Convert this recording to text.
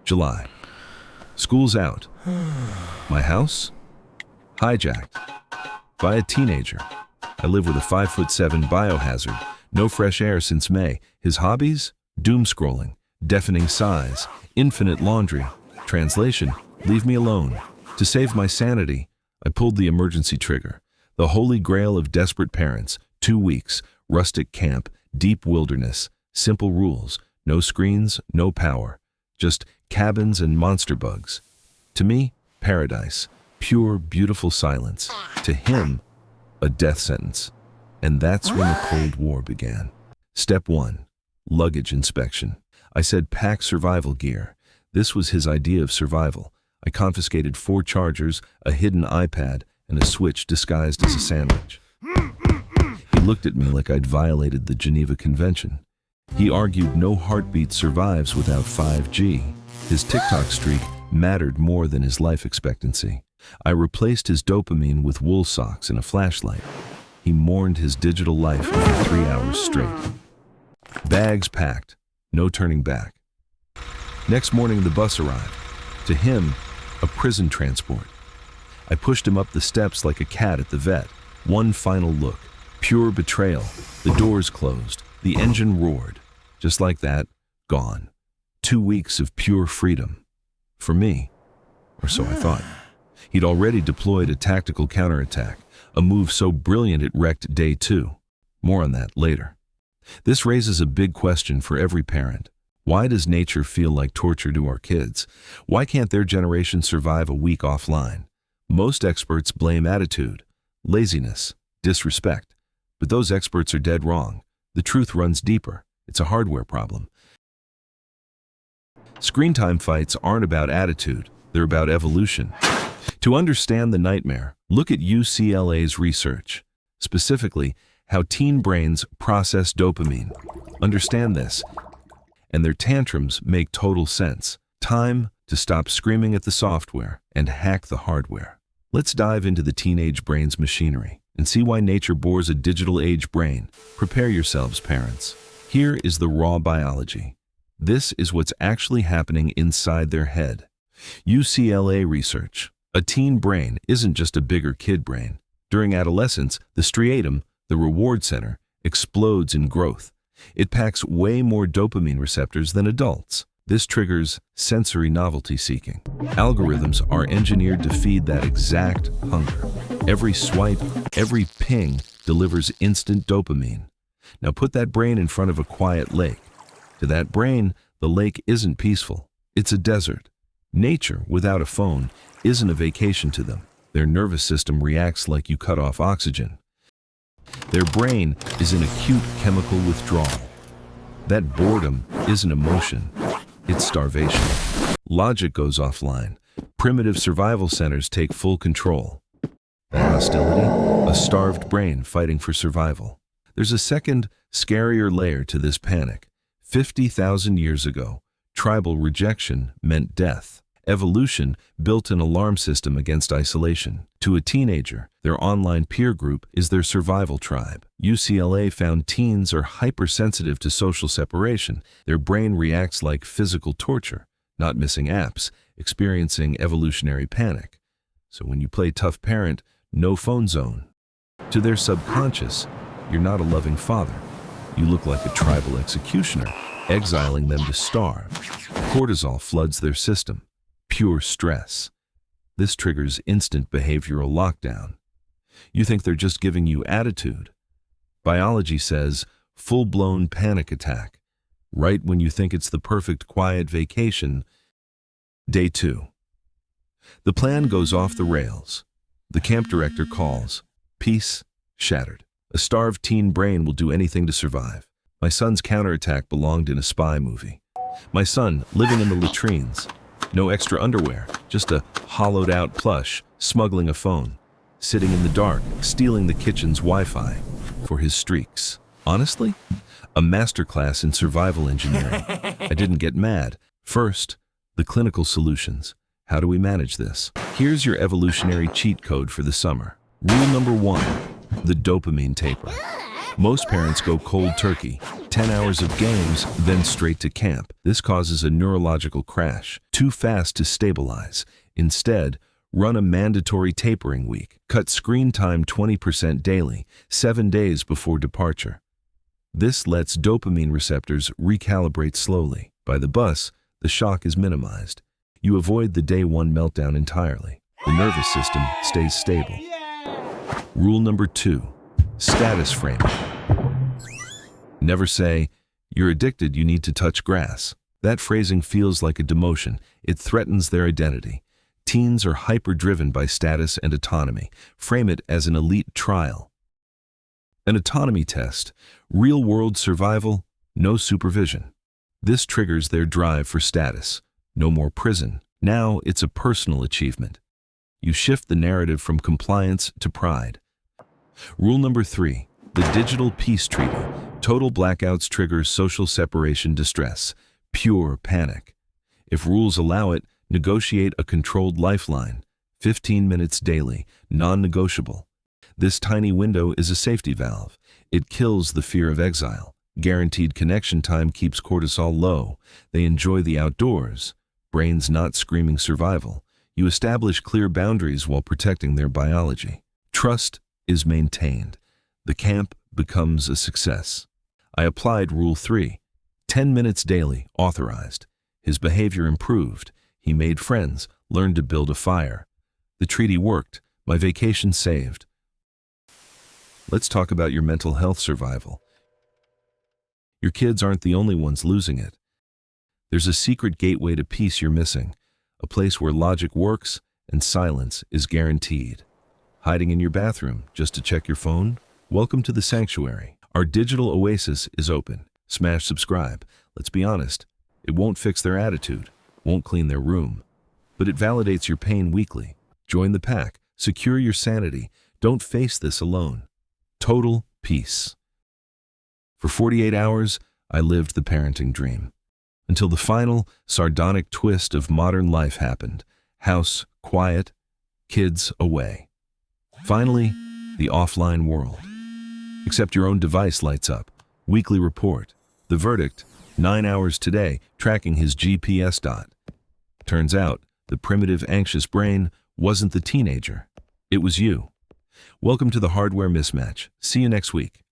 July. School's out. My house? Hijacked. By a teenager. I live with a 5'7" biohazard. No fresh air since May. His hobbies? Doom scrolling, deafening sighs, infinite laundry. Translation, leave me alone. To save my sanity, I pulled the emergency trigger. The holy grail of desperate parents. 2 weeks, rustic camp, deep wilderness, simple rules, no screens, no power, just cabins and monster bugs. To me, paradise, pure, beautiful silence. To him, a death sentence. And that's when the Cold War began. Step 1, luggage inspection. I said pack survival gear. This was his idea of survival. I confiscated 4 chargers, a hidden iPad, and a switch disguised as a sandwich. He looked at me like I'd violated the Geneva Convention. He argued no heartbeat survives without 5G. His TikTok streak mattered more than his life expectancy. I replaced his dopamine with wool socks and a flashlight. He mourned his digital life for 3 hours straight. Bags packed, no turning back. Next morning, the bus arrived. To him, a prison transport. I pushed him up the steps like a cat at the vet. One final look, pure betrayal. The doors closed, the engine roared. Just like that, gone. 2 weeks of pure freedom. For me, or so I thought. He'd already deployed a tactical counterattack, a move so brilliant it wrecked day 2. More on that later. This raises a big question for every parent. Why does nature feel like torture to our kids? Why can't their generation survive a week offline? Most experts blame attitude, laziness, disrespect. But those experts are dead wrong. The truth runs deeper. It's a hardware problem. Screen time fights aren't about attitude. They're about evolution. To understand the nightmare, look at UCLA's research. Specifically, how teen brains process dopamine. Understand this, and their tantrums make total sense. Time to stop screaming at the software and hack the hardware. Let's dive into the teenage brain's machinery and see why nature bores a digital age brain. Prepare yourselves, parents. Here is the raw biology. This is what's actually happening inside their head. UCLA research. A teen brain isn't just a bigger kid brain. During adolescence, the striatum, the reward center, explodes in growth. It packs way more dopamine receptors than adults. This triggers sensory novelty seeking. Algorithms are engineered to feed that exact hunger. Every swipe, every ping delivers instant dopamine. Now put that brain in front of a quiet lake. To that brain, the lake isn't peaceful. It's a desert. Nature, without a phone, isn't a vacation to them. Their nervous system reacts like you cut off oxygen. Their brain is in acute chemical withdrawal. That boredom isn't emotion, it's starvation. Logic goes offline. Primitive survival centers take full control. That hostility? A starved brain fighting for survival. There's a second, scarier layer to this panic. 50,000 years ago, tribal rejection meant death. Evolution built an alarm system against isolation. To a teenager, their online peer group is their survival tribe. UCLA found teens are hypersensitive to social separation. Their brain reacts like physical torture, not missing apps, experiencing evolutionary panic. So when you play tough parent, no phone zone. To their subconscious, you're not a loving father. You look like a tribal executioner, exiling them to starve. Cortisol floods their system. Pure stress. This triggers instant behavioral lockdown. You think they're just giving you attitude. Biology says full-blown panic attack. Right when you think it's the perfect quiet vacation. Day 2. The plan goes off the rails. The camp director calls. Peace shattered. A starved teen brain will do anything to survive. My son's counterattack belonged in a spy movie. My son living in the latrines. No extra underwear, just a hollowed-out plush, smuggling a phone, sitting in the dark, stealing the kitchen's Wi-Fi for his streaks. Honestly, a masterclass in survival engineering. I didn't get mad. First, the clinical solutions. How do we manage this? Here's your evolutionary cheat code for the summer. Rule number 1, the dopamine taper. Most parents go cold turkey, 10 hours of games, then straight to camp. This causes a neurological crash, too fast to stabilize. Instead, run a mandatory tapering week. Cut screen time 20% daily, 7 days before departure. This lets dopamine receptors recalibrate slowly. By the bus, the shock is minimized. You avoid the day one meltdown entirely. The nervous system stays stable. Rule number 2, status framing. Never say, "You're addicted, you need to touch grass." That phrasing feels like a demotion. It threatens their identity. Teens are hyper-driven by status and autonomy. Frame it as an elite trial. An autonomy test, real-world survival, no supervision. This triggers their drive for status. No more prison. Now it's a personal achievement. You shift the narrative from compliance to pride. Rule number 3, the digital peace treaty. Total blackouts trigger social separation distress, pure panic. If rules allow it, negotiate a controlled lifeline, 15 minutes daily, non-negotiable. This tiny window is a safety valve. It kills the fear of exile. Guaranteed connection time keeps cortisol low. They enjoy the outdoors. Brains not screaming survival. You establish clear boundaries while protecting their biology. Trust is maintained. The camp becomes a success. I applied Rule 3, 10 minutes daily, authorized. His behavior improved. He made friends, learned to build a fire. The treaty worked. My vacation saved. Let's talk about your mental health survival. Your kids aren't the only ones losing it. There's a secret gateway to peace you're missing, a place where logic works and silence is guaranteed. Hiding in your bathroom just to check your phone? Welcome to the sanctuary. Our digital oasis is open. Smash subscribe. Let's be honest, it won't fix their attitude, won't clean their room, but it validates your pain weekly. Join the pack. Secure your sanity. Don't face this alone. Total peace. For 48 hours, I lived the parenting dream. Until the final, sardonic twist of modern life happened. House quiet, kids away. Finally, the offline world. Except your own device lights up. Weekly report. The verdict, 9 hours today, tracking his GPS dot. Turns out, the primitive, anxious brain wasn't the teenager. It was you. Welcome to the hardware mismatch. See you next week.